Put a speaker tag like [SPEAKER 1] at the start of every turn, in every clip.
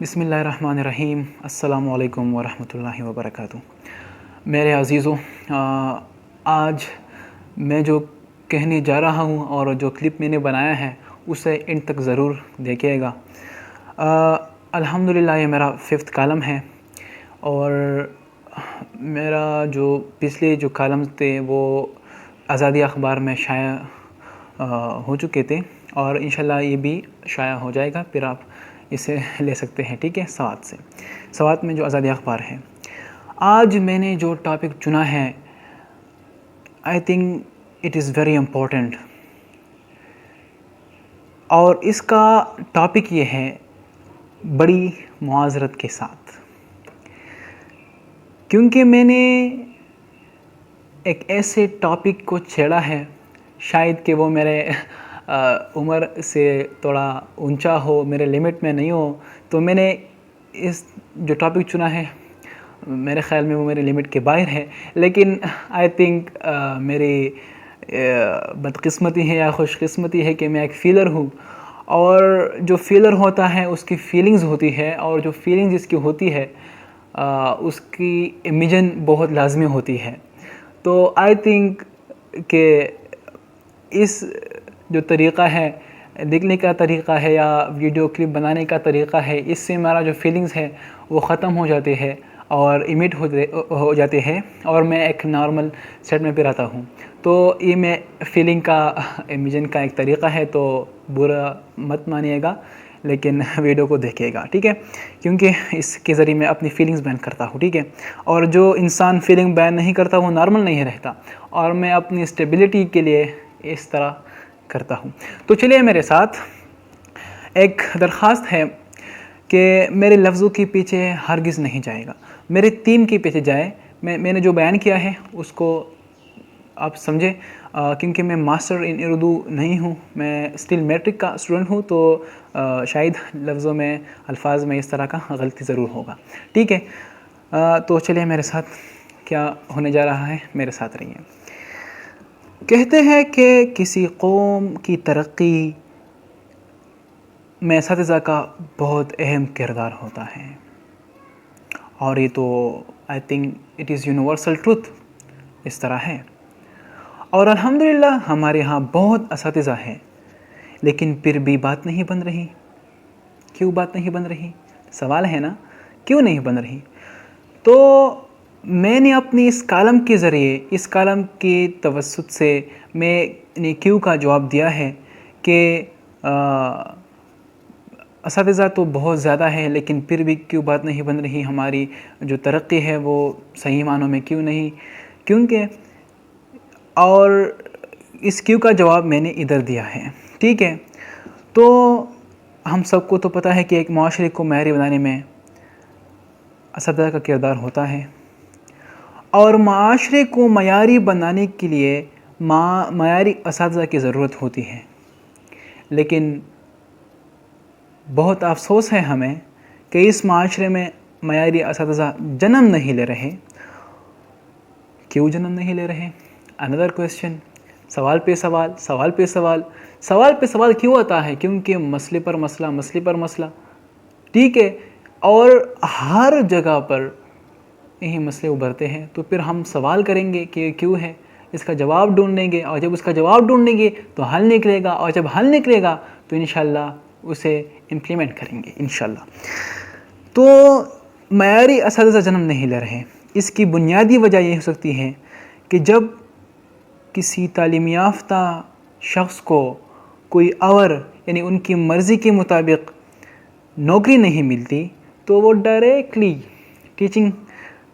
[SPEAKER 1] بسم اللہ الرحمن الرحیم. السلام علیکم ورحمۃ اللہ وبرکاتہ. میرے عزیزوں، آج میں جو کہنے جا رہا ہوں اور جو کلپ میں نے بنایا ہے اسے اینڈ تک ضرور دیکھیے گا. الحمدللہ یہ میرا 5th کالم ہے اور میرا جو پچھلے جو کالمز تھے وہ آزادی اخبار میں شائع ہو چکے تھے اور انشاءاللہ یہ بھی شائع ہو جائے گا. پھر آپ اسے لے سکتے ہیں، ٹھیک ہے. سوات میں جو آزادی اخبار ہے. آج میں نے جو ٹاپک چنا ہے آئی think it is very important, اور اس کا ٹاپک یہ ہے بڑی معذرت کے ساتھ، کیونکہ میں نے ایک ایسے ٹاپک کو چھیڑا ہے شاید کہ وہ میرے عمر سے تھوڑا اونچا ہو، میرے لمٹ میں نہیں ہو، تو میں نے اس جو ٹاپک چنا ہے میرے خیال میں وہ میرے لمٹ کے باہر ہے. لیکن آئی تھنک میری بدقسمتی ہے یا خوش قسمتی ہے کہ میں ایک فیلر ہوں، اور جو فیلر ہوتا ہے اس کی فیلنگز ہوتی ہے، اور جو فیلنگ جس کی ہوتی ہے اس کی امیجن بہت لازمی ہوتی ہے. تو آئی تھنک کہ اس جو طریقہ ہے لکھنے کا طریقہ ہے یا ویڈیو کلپ بنانے کا طریقہ ہے، اس سے ہمارا جو فیلنگز ہے وہ ختم ہو جاتے ہیں اور ایمٹ ہو جاتے ہیں، اور میں ایک نارمل سیٹ میں پھر آتا ہوں. تو یہ میں فیلنگ کا امیجن کا ایک طریقہ ہے، تو برا مت مانیے گا لیکن ویڈیو کو دیکھیے گا، ٹھیک ہے، کیونکہ اس کے ذریعے میں اپنی فیلنگز بیان کرتا ہوں، ٹھیک ہے. اور جو انسان فیلنگ بیان نہیں کرتا وہ نارمل نہیں رہتا، اور میں اپنی اسٹیبلٹی کے لیے اس طرح کرتا ہوں. تو چلیے میرے ساتھ. ایک درخواست ہے کہ میرے لفظوں کے پیچھے ہرگز نہیں جائے گا، میرے تیم کے پیچھے جائے. میں نے جو بیان کیا ہے اس کو آپ سمجھیں، کیونکہ میں ماسٹر ان اردو نہیں ہوں، میں اسٹل میٹرک کا اسٹوڈنٹ ہوں، تو شاید لفظوں میں الفاظ میں اس طرح کا غلطی ضرور ہوگا، ٹھیک ہے. تو چلیے میرے ساتھ کیا ہونے جا رہا ہے، میرے ساتھ رہیے. کہتے ہیں کہ کسی قوم کی ترقی میں اساتذہ کا بہت اہم کردار ہوتا ہے، اور یہ تو I think it is universal truth, اس طرح ہے. اور الحمدللہ ہمارے ہاں بہت اساتذہ ہیں، لیکن پھر بھی بات نہیں بن رہی. کیوں بات نہیں بن رہی؟ سوال ہے نا، کیوں نہیں بن رہی؟ تو میں نے اپنی اس کالم کے ذریعے، اس کالم کے توسط سے میں نے کیوں کا جواب دیا ہے کہ اساتذہ تو بہت زیادہ ہے لیکن پھر بھی کیوں بات نہیں بن رہی، ہماری جو ترقی ہے وہ صحیح معنوں میں کیوں نہیں. کیونکہ اور اس کیوں کا جواب میں نے ادھر دیا ہے، ٹھیک ہے. تو ہم سب کو تو پتہ ہے کہ ایک معاشرے کو معیاری بنانے میں اساتذہ کا کردار ہوتا ہے، اور معاشرے کو معیاری بنانے کے لیے معیاری اساتذہ کی ضرورت ہوتی ہے. لیکن بہت افسوس ہے ہمیں کہ اس معاشرے میں معیاری اساتذہ جنم نہیں لے رہے. کیوں جنم نہیں لے رہے؟ اندر کویسچن. سوال پہ سوال، سوال پہ سوال، سوال پہ سوال کیوں آتا ہے؟ کیونکہ مسئلے پر مسئلہ، مسئلے پر مسئلہ، ٹھیک ہے. اور ہر جگہ پر یہی مسئلے ابھرتے ہیں، تو پھر ہم سوال کریں گے کہ کیوں ہے، اس کا جواب ڈھونڈیں گے، اور جب اس کا جواب ڈھونڈیں گے تو حل نکلے گا، اور جب حل نکلے گا تو انشاءاللہ اسے امپلیمنٹ کریں گے انشاءاللہ. تو معیاری اساتذہ جنم نہیں لے رہے. اس کی بنیادی وجہ یہ ہو سکتی ہے کہ جب کسی تعلیم یافتہ شخص کو کوئی اور یعنی ان کی مرضی کے مطابق نوکری نہیں ملتی تو وہ ڈائریکٹلی ٹیچنگ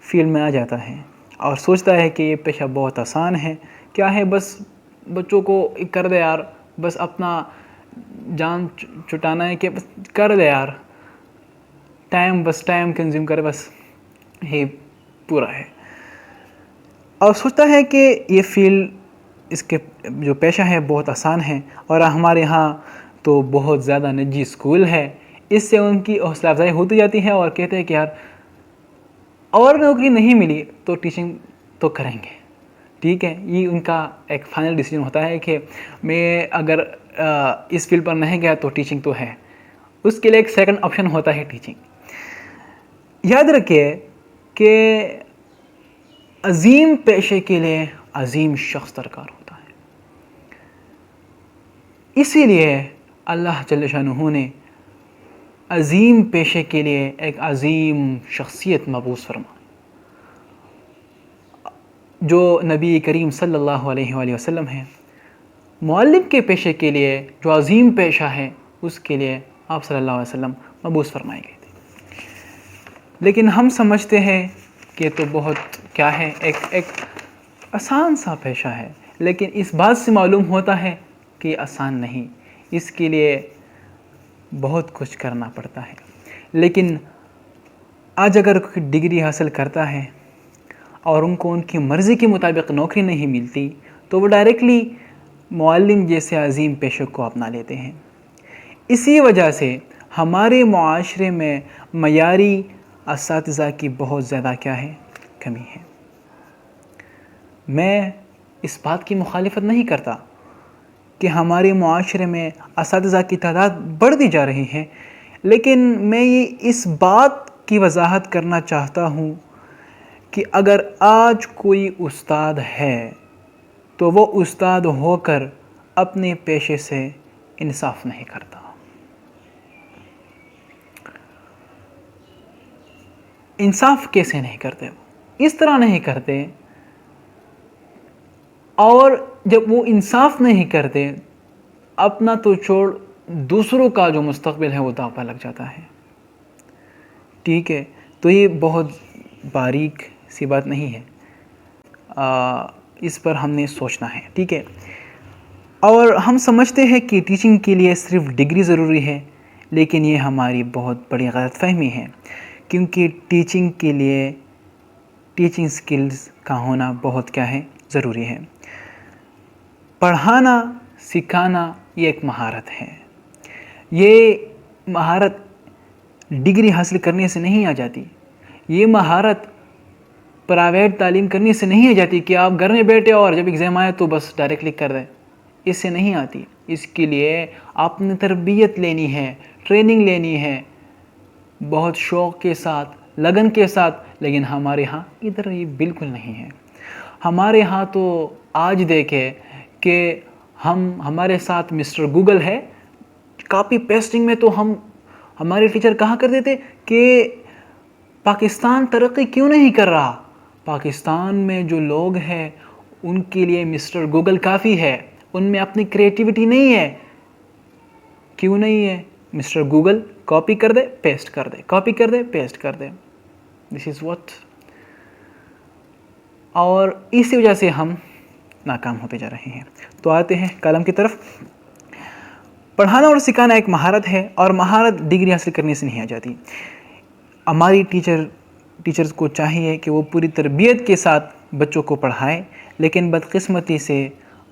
[SPEAKER 1] فیلڈ میں آ جاتا ہے اور سوچتا ہے کہ یہ پیشہ بہت آسان ہے. کیا ہے، بس بچوں کو کر دے یار، بس اپنا جان چھٹانا ہے کہ بس کر دے یار، بس ٹائم کنزیوم کرے، بس یہ پورا ہے. اور سوچتا ہے کہ یہ فیلڈ، اس کے جو پیشہ ہے بہت آسان ہے، اور ہمارے ہاں تو بہت زیادہ نجی اسکول ہے. اس سے ان کی حوصلہ افزائی ہوتی جاتی ہے اور کہتے ہیں کہ یار اور نوکری نہیں ملی تو ٹیچنگ تو کریں گے، ٹھیک ہے. یہ ان کا ایک فائنل ڈیسیجن ہوتا ہے کہ میں اگر اس فیلڈ پر نہیں گیا تو ٹیچنگ تو ہے. اس کے لیے ایک سیکنڈ آپشن ہوتا ہے ٹیچنگ. یاد رکھیے کہ عظیم پیشے کے لیے عظیم شخص درکار ہوتا ہے. اسی لیے اللہ جل شانہ نے عظیم پیشے کے لیے ایک عظیم شخصیت مبعوث فرمائی. جو نبی کریم صلی اللہ علیہ وآلہ وسلم ہیں، معلم کے پیشے کے لیے جو عظیم پیشہ ہے اس کے لیے آپ صلی اللہ علیہ وسلم مبعوث فرمائے گئے تھے. لیکن ہم سمجھتے ہیں کہ تو بہت کیا ہے، ایک آسان سا پیشہ ہے، لیکن اس بات سے معلوم ہوتا ہے کہ یہ آسان نہیں، اس کے لیے بہت کچھ کرنا پڑتا ہے. لیکن آج اگر کوئی ڈگری حاصل کرتا ہے اور ان کو ان کی مرضی کے مطابق نوکری نہیں ملتی تو وہ ڈائریکٹلی معلم جیسے عظیم پیشے کو اپنا لیتے ہیں. اسی وجہ سے ہمارے معاشرے میں معیاری اساتذہ کی بہت زیادہ کیا ہے، کمی ہے. میں اس بات کی مخالفت نہیں کرتا کہ ہمارے معاشرے میں اساتذہ کی تعداد بڑھتی جا رہی ہے، لیکن میں یہ اس بات کی وضاحت کرنا چاہتا ہوں کہ اگر آج کوئی استاد ہے تو وہ استاد ہو کر اپنے پیشے سے انصاف نہیں کرتا. انصاف کیسے نہیں کرتے؟ وہ اس طرح نہیں کرتے، اور جب وہ انصاف نہیں کرتے اپنا تو چھوڑ دوسروں کا جو مستقبل ہے وہ داؤ پر لگ جاتا ہے. ٹھیک ہے، تو یہ بہت باریک سی بات نہیں ہے، اس پر ہم نے سوچنا ہے. ٹھیک ہے، اور ہم سمجھتے ہیں کہ ٹیچنگ کے لیے صرف ڈگری ضروری ہے، لیکن یہ ہماری بہت بڑی غلط فہمی ہے، کیونکہ ٹیچنگ کے لیے ٹیچنگ سکلز کا ہونا بہت کیا ہے، ضروری ہے. پڑھانا سکھانا یہ ایک مہارت ہے. یہ مہارت ڈگری حاصل کرنے سے نہیں آ جاتی. یہ مہارت پرائیویٹ تعلیم کرنے سے نہیں آ جاتی کہ آپ گھر میں بیٹھے اور جب ایگزام آئے تو بس ڈائریکٹلی کر دیں. اس سے نہیں آتی. اس کے لیے آپ نے تربیت لینی ہے، ٹریننگ لینی ہے، بہت شوق کے ساتھ، لگن کے ساتھ. لیکن ہمارے ہاں ادھر یہ بالکل نہیں ہے. ہمارے ہاں تو آج دیکھے کہ ہمارے ساتھ مسٹر گوگل ہے. کاپی پیسٹنگ میں تو ہمارے ٹیچر کہا کرتے تھے کہ پاکستان ترقی کیوں نہیں کر رہا؟ پاکستان میں جو لوگ ہیں ان کے لیے مسٹر گوگل کافی ہے، ان میں اپنی کریٹیوٹی نہیں ہے. کیوں نہیں ہے؟ مسٹر گوگل کاپی کر دے پیسٹ کر دے، کاپی کر دے پیسٹ کر دے. دس از واٹ. اور اسی وجہ سے ہم ناکام ہوتے جا رہے ہیں. تو آتے ہیں کالم کی طرف. پڑھانا اور سکھانا ایک مہارت ہے، اور مہارت ڈگری حاصل کرنے سے نہیں آ جاتی. ہماری ٹیچرز کو چاہیے کہ وہ پوری تربیت کے ساتھ بچوں کو پڑھائیں، لیکن بدقسمتی سے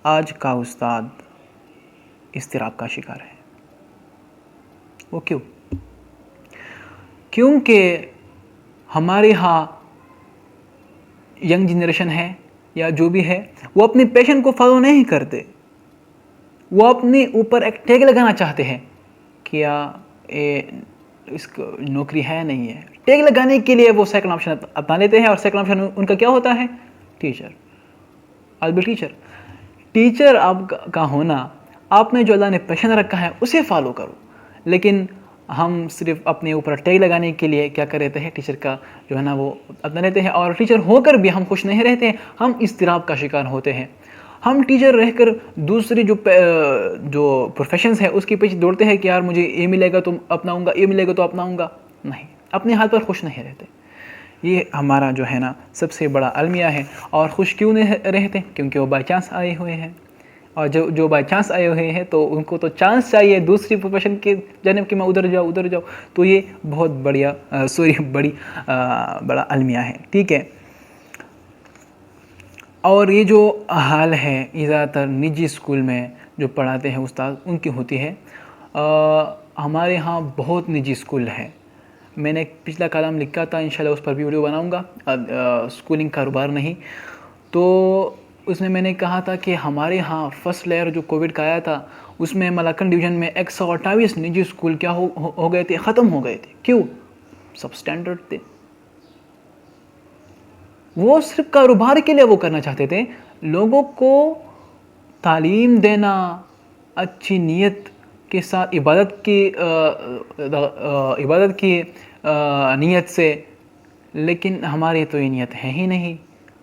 [SPEAKER 1] آج کا استاد اضطراب کا شکار ہے. وہ کیوں؟ کیونکہ ہمارے ہاں ینگ جنریشن ہے یا جو بھی ہے وہ اپنے پیشن کو فالو نہیں کرتے. وہ اپنے اوپر ایک ٹیگ لگانا چاہتے ہیں، کیا اس کو نوکری ہے نہیں ہے. ٹیگ لگانے کے لیے وہ سیکنڈ آپشن اپنا لیتے ہیں، اور سیکنڈ آپشن ان کا کیا ہوتا ہے؟ ٹیچر. آج بھی ٹیچر آپ کا ہونا، آپ میں جو اللہ نے پیشن رکھا ہے اسے فالو کرو. لیکن ہم صرف اپنے اوپر ٹیگ لگانے کے لیے کیا کر رہتے ہیں، ٹیچر کا جو ہے نا وہ اپنا لیتے ہیں، اور ٹیچر ہو کر بھی ہم خوش نہیں رہتے ہیں. ہم اضطراب کا شکار ہوتے ہیں. ہم ٹیچر رہ کر دوسری جو پروفیشنز ہے اس کے پیچھے دوڑتے ہیں کہ یار مجھے یہ ملے گا تو اپناؤں گا، یہ ملے گا تو اپناؤں گا. نہیں، اپنے حال پر خوش نہیں رہتے. یہ ہمارا جو ہے نا سب سے بڑا المیہ ہے. اور خوش کیوں نہیں رہتے؟ کیونکہ وہ بائی چانس آئے ہوئے ہیں، اور جو بائی چانس آئے ہوئے ہیں تو ان کو تو چانس چاہیے دوسری پروفیشن کی جانب کہ میں ادھر جاؤ. تو یہ بہت بڑا المیہ ہے. ٹھیک ہے، اور یہ جو حال ہے یہ زیادہ تر نجی اسکول میں جو پڑھاتے ہیں استاد ان کی ہوتی ہے. ہمارے ہاں بہت نجی اسکول ہے. میں نے ایک پچھلا کالم لکھا تھا، انشاءاللہ اس پر بھی ویڈیو بناؤں گا. اسکولنگ کاروبار نہیں، تو اس میں نے کہا تھا کہ ہمارے ہاں فرسٹ لیئر جو کووڈ کا آیا تھا اس میں ملاکنڈ ڈویژن میں 128 نجی اسکول کیا ہو گئے تھے، ختم ہو گئے تھے. کیوں؟ سب سٹینڈرڈ تھے. وہ صرف کاروبار کے لیے وہ کرنا چاہتے تھے. لوگوں کو تعلیم دینا اچھی نیت کے ساتھ عبادت کی نیت سے، لیکن ہماری تو یہ نیت ہے ہی نہیں.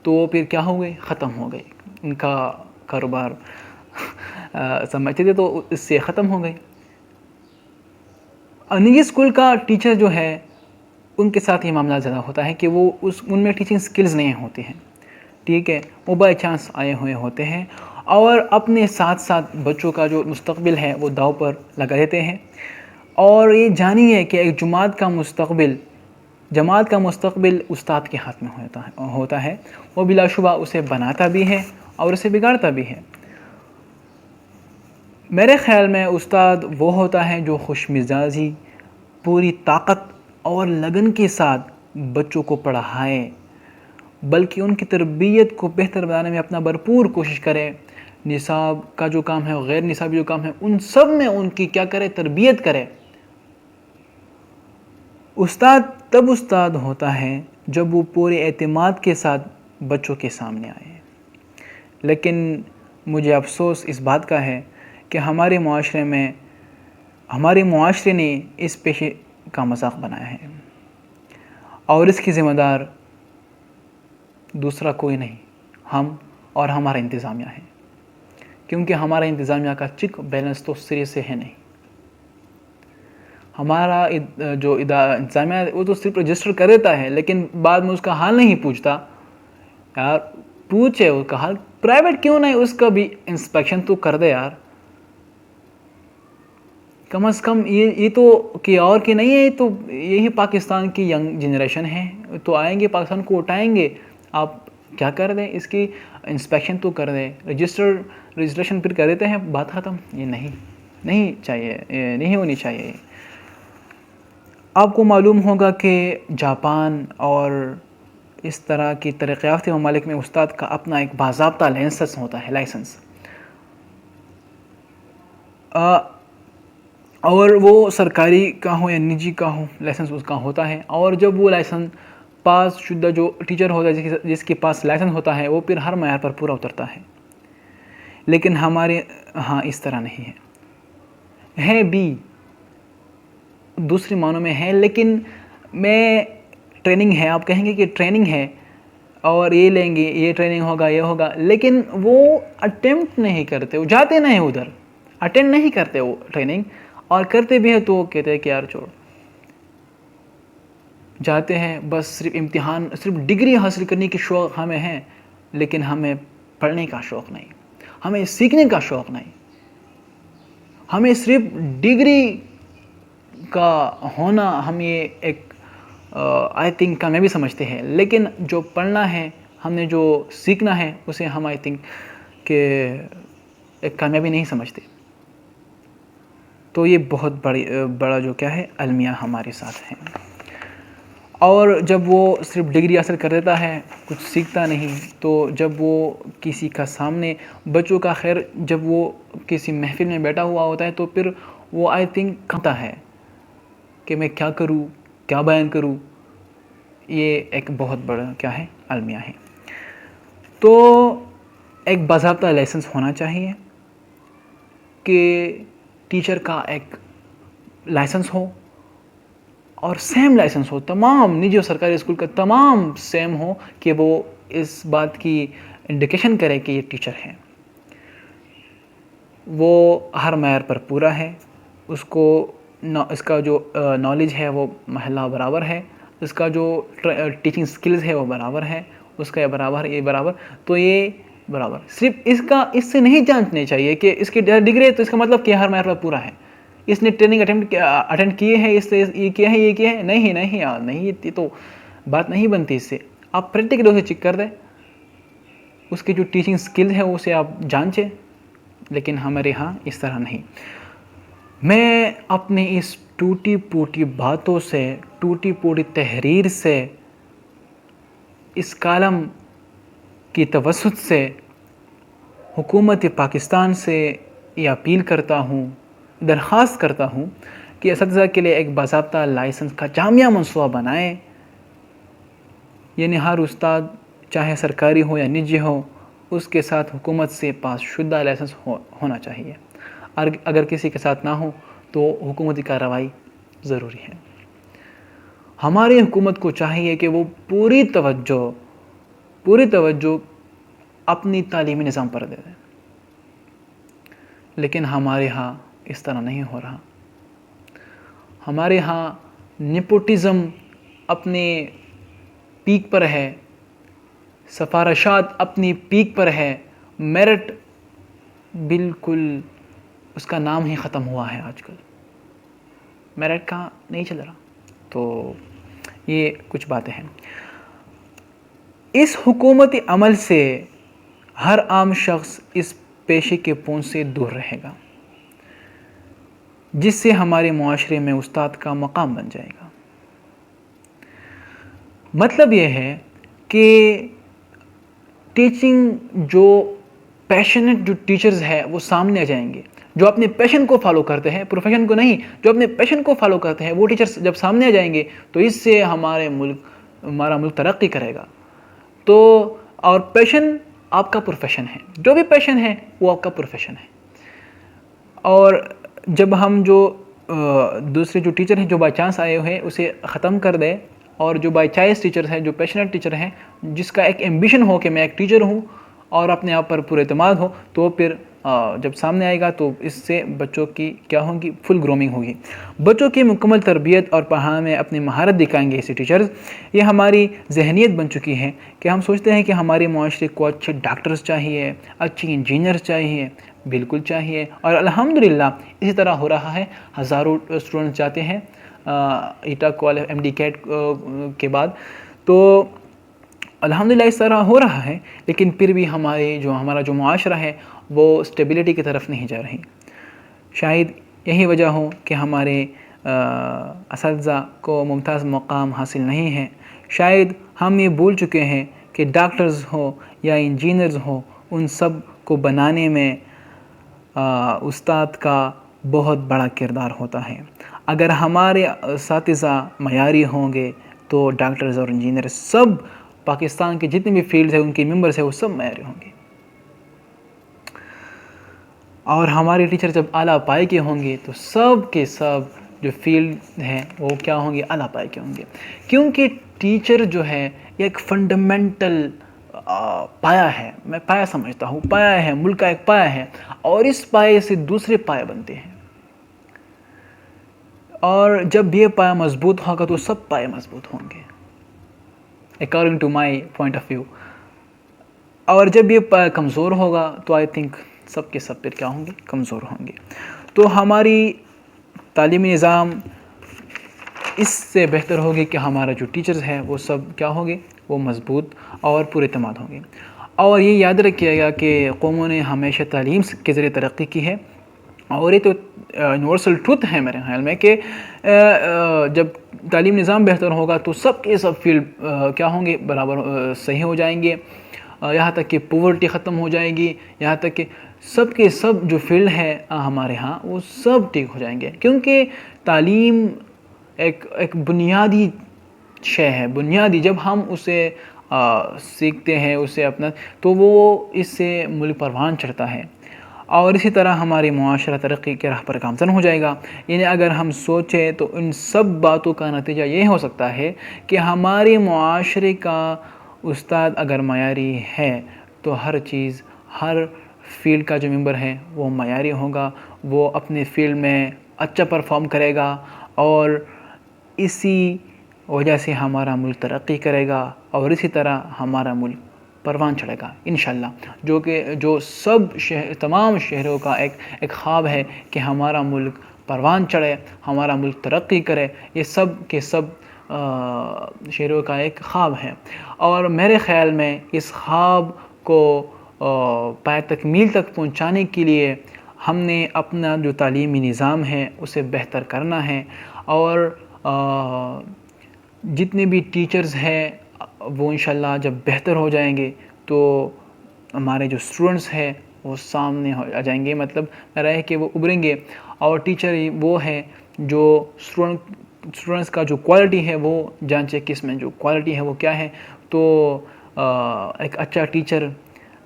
[SPEAKER 1] تو وہ پھر کیا ہو گئے؟ ختم ہو گئے. ان کا کاروبار سمجھتے تھے تو اس سے ختم ہو گئے. نجی اسکول کا ٹیچر جو ہے ان کے ساتھ یہ معاملہ زیادہ ہوتا ہے کہ وہ ان میں ٹیچنگ سکلز نہیں ہوتی ہیں. ٹھیک ہے، وہ بائی چانس آئے ہوئے ہوتے ہیں اور اپنے ساتھ ساتھ بچوں کا جو مستقبل ہے وہ داؤ پر لگا دیتے ہیں. اور یہ جانیے کہ ایک جماعت کا مستقبل استاد کے ہاتھ میں ہوتا ہے. وہ بلا شبہ اسے بناتا بھی ہے اور اسے بگاڑتا بھی ہے. میرے خیال میں استاد وہ ہوتا ہے جو خوش مزاجی، پوری طاقت اور لگن کے ساتھ بچوں کو پڑھائے، بلکہ ان کی تربیت کو بہتر بنانے میں اپنا بھرپور کوشش کرے. نصاب کا جو کام ہے، غیر نصابی جو کام ہے، ان سب میں ان کی کیا کرے؟ تربیت کرے. استاد تب استاد ہوتا ہے جب وہ پورے اعتماد کے ساتھ بچوں کے سامنے آئے. لیکن مجھے افسوس اس بات کا ہے کہ ہمارے معاشرے نے اس پیشے کا مذاق بنایا ہے، اور اس کی ذمہ دار دوسرا کوئی نہیں، ہم اور ہمارا انتظامیہ ہے. کیونکہ ہمارا انتظامیہ کا چیک بیلنس تو سرے سے ہے نہیں. ہمارا جو انتظامیہ وہ تو صرف رجسٹر کر دیتا ہے، لیکن بعد میں اس کا حال نہیں پوچھتا. یار پوچھے اس کا حال، پرائیویٹ کیوں نہیں، اس کا بھی انسپیکشن تو کر دے یار. کم از کم یہ تو کہ اور کہ نہیں ہے، تو یہی پاکستان کی ینگ جنریشن ہے، تو آئیں گے پاکستان کو اٹھائیں گے. آپ کیا کر دیں، اس کی انسپیکشن تو کر دیں، رجسٹریشن پھر کر دیتے ہیں، بات ختم. یہ نہیں چاہیے، نہیں ہونی چاہیے. آپ کو معلوم ہوگا کہ جاپان اور اس طرح کی ترقی یافتہ ممالک میں استاد کا اپنا ایک باضابطہ لائسنس ہوتا ہے، اور وہ سرکاری کا ہو یا نجی کا ہو، لائسنس اس کا ہوتا ہے. اور جب وہ لائسنس پاس شدہ جو ٹیچر ہوتا ہے، جس کے پاس لائسنس ہوتا ہے، وہ پھر ہر معیار پر پورا اترتا ہے. لیکن ہمارے ہاں اس طرح نہیں ہے بھی، دوسری معنوں میں ہے. لیکن میں ٹریننگ ہے، آپ کہیں گے کہ ٹریننگ ہے اور یہ لیں گے، یہ ٹریننگ ہوگا، یہ ہوگا، لیکن وہ اٹیمپٹ نہیں کرتے، وہ جاتے نہیں ادھر، اٹینڈ نہیں کرتے وہ ٹریننگ. اور کرتے بھی ہیں تو وہ کہتے ہیں کہ یار چھوڑ. جاتے ہیں بس صرف امتحان، صرف ڈگری حاصل کرنے کی شوق ہمیں ہے، لیکن ہمیں پڑھنے کا شوق نہیں، ہمیں سیکھنے کا شوق نہیں. ہمیں صرف ڈگری کا ہونا ہم یہ ایک آئی تھنک کامیابی سمجھتے ہیں، لیکن جو پڑھنا ہے، ہم نے جو سیکھنا ہے، اسے ہم آئی تھنک کہ ایک کامیابی نہیں سمجھتے. تو یہ بہت بڑا جو کیا ہے المیہ ہمارے ساتھ ہے. اور جب وہ صرف ڈگری حاصل کر دیتا ہے، کچھ سیکھتا نہیں، تو جب وہ کسی کا سامنے بچوں کا خیر جب وہ کسی محفل میں بیٹھا ہوا ہوتا ہے، تو پھر وہ آئی تھنک کہتا ہے کہ میں کیا کروں، کیا بیان کروں. یہ ایک بہت بڑا کیا ہے المیہ ہے. تو ایک باضابطہ لائسنس ہونا چاہیے کہ ٹیچر کا ایک لائسنس ہو، اور سیم لائسنس ہو، تمام نجی اور سرکاری اسکول کا تمام سیم ہو، کہ وہ اس بات کی انڈیکیشن کرے کہ یہ ٹیچر ہے، وہ ہر معیار پر پورا ہے، اس کا جو نالج ہے وہ محلہ برابر ہے، اس کا جو ٹیچنگ سکلز ہے وہ برابر ہے، اس کا یہ برابر، یہ برابر. تو یہ برابر صرف اس سے نہیں جانچنے چاہیے کہ اس کی ڈگری ہے تو اس کا مطلب کہ ہر معیار پر پورا ہے، اس نے ٹریننگ اٹینڈ کیے ہیں، اس سے یہ کیا ہے، نہیں یار، نہیں، یہ تو بات نہیں بنتی. اس سے آپ پریکٹیکل اسے چیک کر دیں، اس کی جو ٹیچنگ سکل ہے اسے آپ جانچیں. لیکن ہمارے ہاں اس طرح نہیں. میں اپنی اس ٹوٹی پوٹی باتوں سے، ٹوٹی پوٹی تحریر سے، اس کالم کی توسط سے حکومت پاکستان سے یہ اپیل کرتا ہوں، درخواست کرتا ہوں کہ اساتذہ کے لیے ایک باضابطہ لائسنس کا جامع منصوبہ بنائیں. یعنی ہر استاد چاہے سرکاری ہو یا نجی ہو، اس کے ساتھ حکومت سے پاس شدہ لائسنس ہونا چاہیے۔ اگر کسی کے ساتھ نہ ہو تو حکومتی کارروائی ضروری ہے۔ ہماری حکومت کو چاہیے کہ وہ پوری توجہ اپنی تعلیمی نظام پر دے دیں، لیکن ہمارے ہاں اس طرح نہیں ہو رہا۔ ہمارے ہاں نیپوٹزم اپنے پیک پر ہے، سفارشات اپنی پیک پر ہے، میرٹ بالکل اس کا نام ہی ختم ہوا ہے۔ آج کل میرٹ کا نہیں چل رہا۔ تو یہ کچھ باتیں ہیں۔ اس حکومتی عمل سے ہر عام شخص اس پیشے کے پونچھ سے دور رہے گا، جس سے ہمارے معاشرے میں استاد کا مقام بن جائے گا۔ مطلب یہ ہے کہ ٹیچنگ جو پیشنٹ جو ٹیچرز ہیں وہ سامنے آ جائیں گے، جو اپنے پیشن کو فالو کرتے ہیں، پروفیشن کو نہیں، جو اپنے پیشن کو فالو کرتے ہیں، وہ ٹیچرز جب سامنے آ جائیں گے تو اس سے ہمارا ملک ترقی کرے گا۔ تو اور پیشن آپ کا پروفیشن ہے، جو بھی پیشن ہے وہ آپ کا پروفیشن ہے۔ اور جب ہم جو دوسرے جو ٹیچر ہیں جو بائی چانس آئے ہوئے اسے ختم کر دیں، اور جو بائی چوائس ٹیچر ہیں، جو پیشنٹ ٹیچر ہیں، جس کا ایک ایمبیشن ہو کہ میں ایک ٹیچر ہوں اور اپنے آپ پر پورے اعتماد ہو، تو پھر جب سامنے آئے گا تو اس سے بچوں کی کیا ہوگی، فل گرومنگ ہوگی۔ بچوں کی مکمل تربیت اور پڑھانے میں اپنی مہارت دکھائیں گے ایسے ٹیچرز۔ یہ ہماری ذہنیت بن چکی ہے کہ ہم سوچتے ہیں کہ ہمارے معاشرے کو اچھے ڈاکٹرز چاہیے، اچھی انجینئرز چاہیے، بالکل چاہیے، اور الحمدللہ اسی طرح ہو رہا ہے۔ ہزاروں اسٹوڈنٹس جاتے ہیں ایٹا ایم ڈی کیٹ کے بعد، تو الحمدللہ اس طرح ہو رہا ہے، لیکن پھر بھی ہمارا جو معاشرہ ہے وہ اسٹیبلٹی کی طرف نہیں جا رہی۔ شاید یہی وجہ ہو کہ ہمارے اساتذہ کو ممتاز مقام حاصل نہیں ہے۔ شاید ہم یہ بھول چکے ہیں کہ ڈاکٹرز ہو یا انجینئرز ہو، ان سب کو بنانے میں استاد کا بہت بڑا کردار ہوتا ہے۔ اگر ہمارے اساتذہ معیاری ہوں گے تو ڈاکٹرز اور انجینئرز سب پاکستان کے جتنے بھی فیلڈز ہیں، ان کے ممبرز ہیں، وہ سب معیاری ہوں گے۔ اور ہمارے ٹیچر جب اعلیٰ پائے کے ہوں گے تو سب کے سب جو فیلڈ ہیں وہ کیا ہوں گے، اعلیٰ پائے کے ہوں گے۔ کیونکہ ٹیچر جو ہے یہ ایک فنڈامنٹل پایا ہے، میں پایا سمجھتا ہوں، پایا ہے، ملک کا ایک پایا ہے، اور اس پائے سے دوسرے پائے بنتے ہیں، اور جب یہ پایا مضبوط ہوگا تو سب پائے مضبوط ہوں گے، according to my point of view. اور جب یہ پایا کمزور ہوگا تو آئی تھنک سب کے سب پھر کیا ہوں گے، کمزور ہوں گے۔ تو ہماری تعلیمی نظام اس سے بہتر ہوگی کہ ہمارا جو ٹیچرز ہے وہ سب کیا ہوں گے، وہ مضبوط اور پورے اعتماد ہوں گے۔ اور یہ یاد رکھیے گا کہ قوموں نے ہمیشہ تعلیم کے ذریعے ترقی کی ہے، اور یہ تو یونیورسل ٹروتھ ہے میرے خیال میں کہ جب تعلیم نظام بہتر ہوگا تو سب کے سب فیلڈ کیا ہوں گے، برابر صحیح ہو جائیں گے، یہاں تک کہ پوورٹی ختم ہو جائے گی، یہاں تک کہ سب کے سب جو فیلڈ ہے ہمارے ہاں وہ سب ٹھیک ہو جائیں گے۔ کیونکہ تعلیم ایک بنیادی شے ہے، بنیادی، جب ہم اسے سیکھتے ہیں، اسے اپنا، تو وہ اس سے ملک پروان چڑھتا ہے، اور اسی طرح ہماری معاشرہ ترقی کے راہ پر گامزن ہو جائے گا۔ یعنی اگر ہم سوچیں تو ان سب باتوں کا نتیجہ یہ ہو سکتا ہے کہ ہمارے معاشرے کا استاد اگر معیاری ہے تو ہر چیز، ہر فیلڈ کا جو ممبر ہے وہ معیاری ہوگا، وہ اپنے فیلڈ میں اچھا پرفارم کرے گا، اور اسی وجہ سے ہمارا ملک ترقی کرے گا، اور اسی طرح ہمارا ملک پروان چڑھے گا انشاءاللہ، جو تمام شہروں کا ایک خواب ہے کہ ہمارا ملک پروان چڑھے، ہمارا ملک ترقی کرے۔ یہ سب کے سب شہروں کا ایک خواب ہے، اور میرے خیال میں اس خواب کو پائے تکمیل تک پہنچانے کے لیے ہم نے اپنا جو تعلیمی نظام ہے اسے بہتر کرنا ہے، اور جتنے بھی ٹیچرز ہیں وہ انشاءاللہ جب بہتر ہو جائیں گے تو ہمارے جو اسٹوڈنٹس ہیں وہ سامنے آ جائیں گے، مطلب رہے کہ وہ ابھریں گے، اور ٹیچر وہ ہے جو اسٹوڈنٹس کا جو کوالٹی ہے وہ جانچے کہ اس میں جو کوالٹی ہے وہ کیا ہے۔ تو ایک اچھا ٹیچر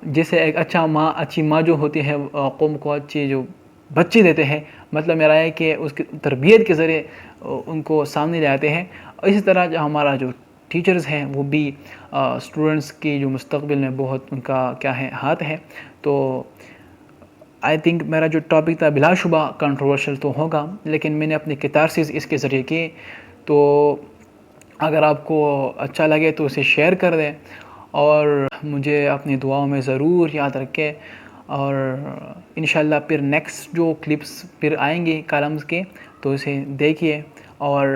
[SPEAKER 1] جیسے ایک اچھی ماں جو ہوتی ہے قوم کو اچھی جو بچے دیتے ہیں، مطلب میرا ہے کہ اس کی تربیت کے ذریعے ان کو سامنے لے آتے ہیں. اسی طرح جو ہمارا جو ٹیچرز ہیں وہ بھی اسٹوڈنٹس کی جو مستقبل میں بہت ان کا کیا ہے ہاتھ ہے. تو آئی تھنک میرا جو ٹاپک تھا بلا شبہ کنٹروورشل تو ہوگا، لیکن میں نے اپنی کتارسز اس کے ذریعے کی. تو اگر آپ کو اچھا لگے تو اسے شیئر کر دیں اور مجھے اپنی دعاؤں میں ضرور یاد رکھیں. اور انشاءاللہ پھر نیکسٹ جو کلپس پھر آئیں گے کالمز کے تو اسے دیکھیے اور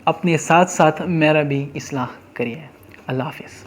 [SPEAKER 1] اپنے ساتھ ساتھ میرا بھی اصلاح کریے. اللہ حافظ.